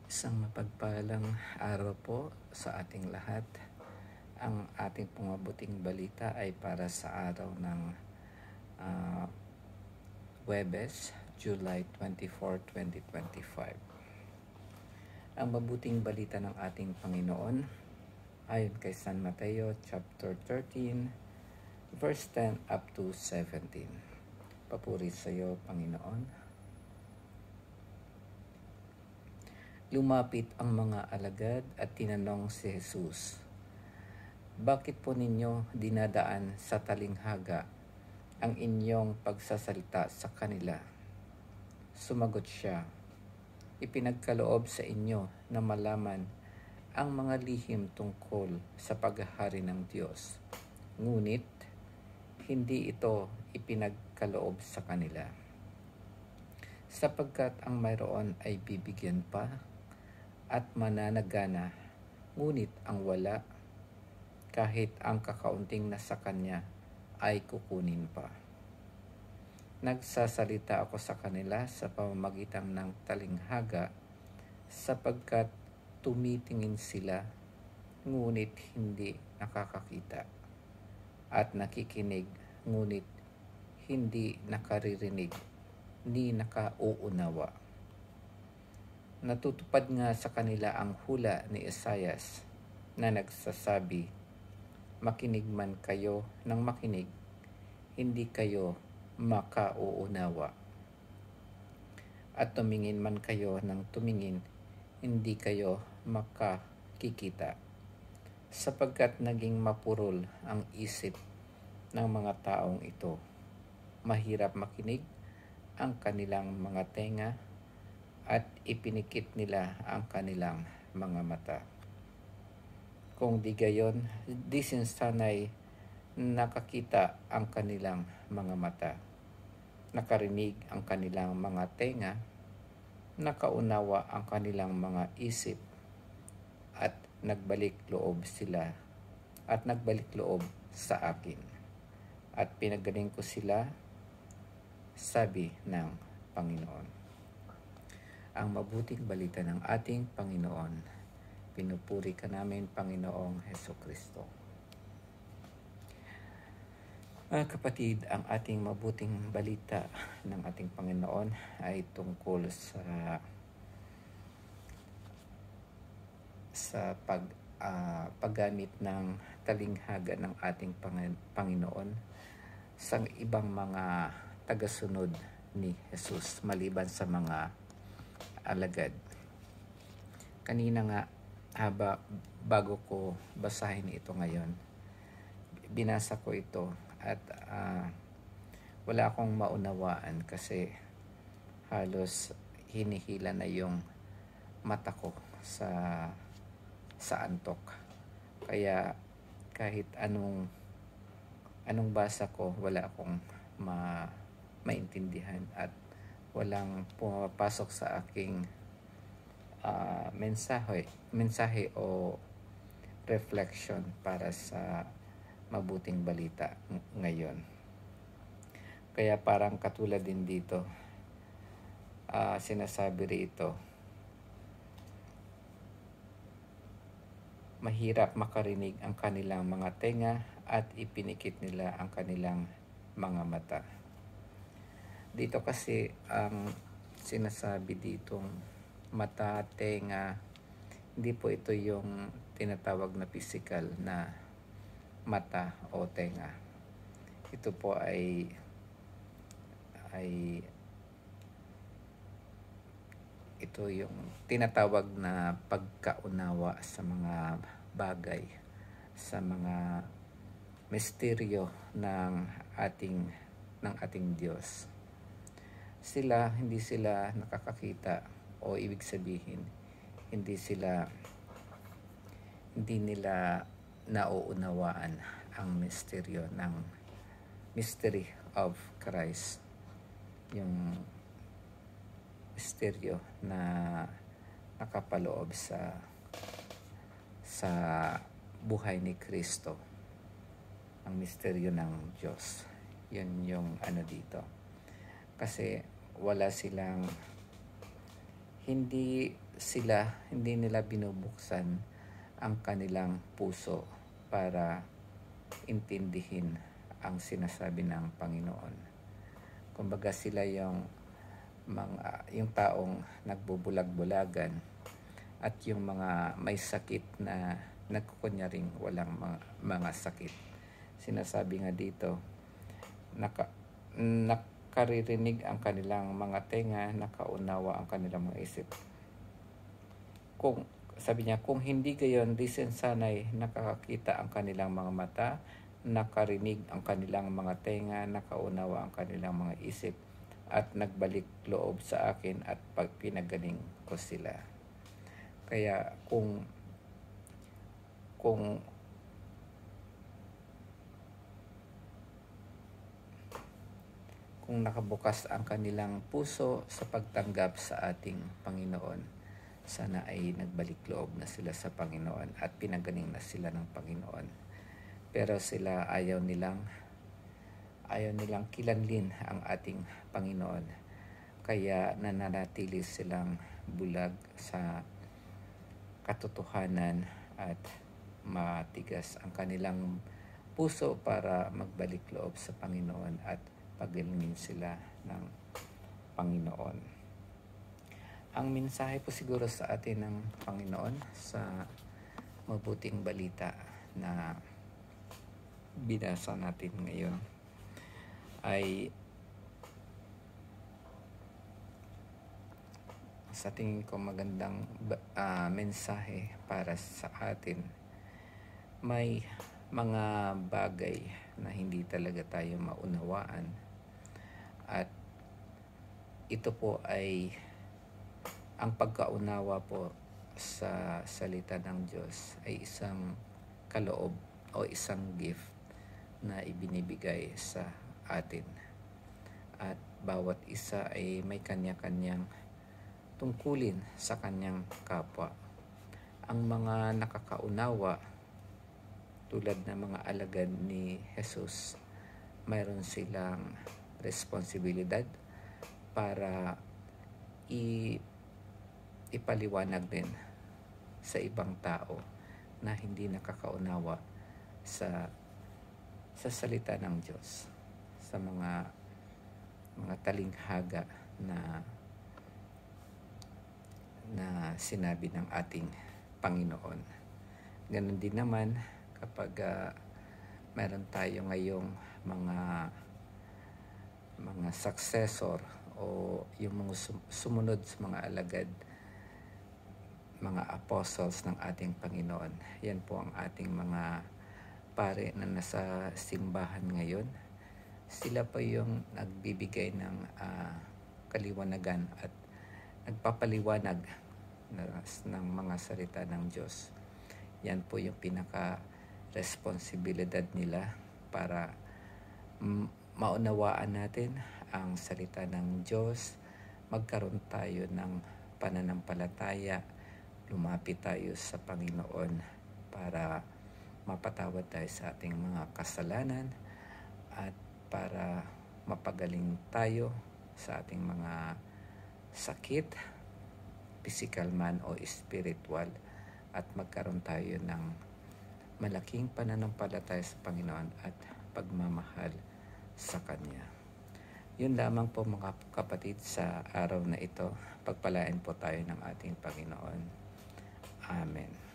Isang mapagpalang araw po sa ating lahat. Ang ating pumabuting balita ay para sa araw ng Huwebes, July 24, 2025. Ang mabuting balita ng ating Panginoon ayon kay San Mateo chapter 13, verse 10 up to 17. Papuri sa iyo, Panginoon. Lumapit ang mga alagad at tinanong si Jesus, "Bakit po ninyo dinadaan sa talinghaga ang inyong pagsasalita sa kanila?" Sumagot siya, "Ipinagkaloob sa inyo na malaman ang mga lihim tungkol sa paghahari ng Diyos. Ngunit hindi ito ipinagkaloob sa kanila. Sapagkat ang mayroon ay bibigyan pa at mananagana, ngunit ang wala, kahit ang kakaunting nasa kanya, ay kukunin pa. Nagsasalita ako sa kanila sa pamamagitan ng talinghaga, sapagkat tumitingin sila, ngunit hindi nakakakita, at nakikinig, ngunit hindi nakaririnig, ni nakauunawa. Natutupad nga sa kanila ang hula ni Isaias na nagsasabi, makinig man kayo ng makinig, hindi kayo makauunawa. At tumingin man kayo ng tumingin, hindi kayo makakikita. Sapagkat naging mapurol ang isip ng mga taong ito. Mahirap makinig ang kanilang mga tenga at ipinikit nila ang kanilang mga mata. Kung di gayon, di sana'y nakakita ang kanilang mga mata, nakarinig ang kanilang mga tenga, nakaunawa ang kanilang mga isip, at nagbalik loob sa akin, at pinagaling ko sila, sabi ng Panginoon. Ang mabuting balita ng ating Panginoon. Pinupuri ka namin, Panginoong Hesukristo. Kapatid, ang ating mabuting balita ng ating Panginoon ay tungkol sa paggamit ng talinghaga ng ating Panginoon sa ibang mga tagasunod ni Jesus maliban sa mga alagad. Kanina nga, bago ko basahin ito ngayon, binasa ko ito at wala akong maunawaan kasi halos hinihila na yung mata ko sa antok. Kaya kahit anong basa ko, wala akong maintindihan at walang pumapasok sa aking mensahe o reflection para sa mabuting balita ngayon. Kaya parang katulad din dito, sinasabi rito, mahirap makarinig ang kanilang mga tenga at ipinikit nila ang kanilang mga mata. Dito kasi ang sinasabi ditong mata, tenga, hindi po ito yung tinatawag na physical na mata o tenga. Ito po ay ito yung tinatawag na pagkaunawa sa mga bagay, sa mga misteryo ng ating Diyos. Hindi sila nakakakita, o ibig sabihin hindi nila nauunawaan ang mystery of Christ, yung misteryo na nakapaloob sa buhay ni Kristo, ang misteryo ng Diyos. Yun yung dito. Kasi wala silang, hindi hindi nila binubuksan ang kanilang puso para intindihin ang sinasabi ng Panginoon. Kumbaga sila yung taong nagbubulag-bulagan at yung mga may sakit na nagkukunyaring walang mga sakit. Sinasabi nga dito, nakaririnig ang kanilang mga tenga, nakaunawa ang kanilang mga isip. Sabi niya, kung hindi gayon, di sana'y nakakakita ang kanilang mga mata, nakarinig ang kanilang mga tenga, nakaunawa ang kanilang mga isip, at nagbalik loob sa akin at pagpinagaling ko sila. Kaya kung nakabukas ang kanilang puso sa pagtanggap sa ating Panginoon, sana ay nagbalik loob na sila sa Panginoon at pinagaling na sila ng Panginoon. Pero sila ayaw nilang kilanlin ang ating Panginoon. Kaya nananatili silang bulag sa katotohanan at matigas ang kanilang puso para magbalik loob sa Panginoon at pagalingin sila ng Panginoon. Ang mensahe po siguro sa atin ng Panginoon sa mabuting balita na binasa natin ngayon ay sa tingin ko magandang mensahe para sa atin. May mga bagay na hindi talaga tayo maunawaan at ito po ay ang pagkaunawa po sa salita ng Diyos ay isang kaloob o isang gift na ibinibigay sa atin. At bawat isa ay may kanya-kanyang tungkulin sa kanyang kapwa. Ang mga nakakaunawa tulad ng mga alagad ni Jesus, mayroon silang responsibilidad para ipaliwanag din sa ibang tao na hindi nakakaunawa sa salita ng Diyos, sa mga talinghaga na sinabi ng ating Panginoon. Ganon din naman kapag meron tayo ngayong mga successor o yung mga sumunod sa mga alagad, mga apostles ng ating Panginoon. Yan po ang ating mga pare na nasa simbahan ngayon. Sila pa yung nagbibigay ng kaliwanagan at nagpapaliwanag ng mga salita ng Diyos. Yan po yung pinaka-responsibilidad nila para maunawaan natin ang salita ng Diyos, magkaroon tayo ng pananampalataya, lumapit tayo sa Panginoon para mapatawad tayo sa ating mga kasalanan at para mapagaling tayo sa ating mga sakit, physical man o spiritual, at magkaroon tayo ng malaking pananampalataya sa Panginoon at pagmamahal sa Kanya. Yun lamang po mga kapatid sa araw na ito. Pagpalain po tayo ng ating Panginoon. Amen.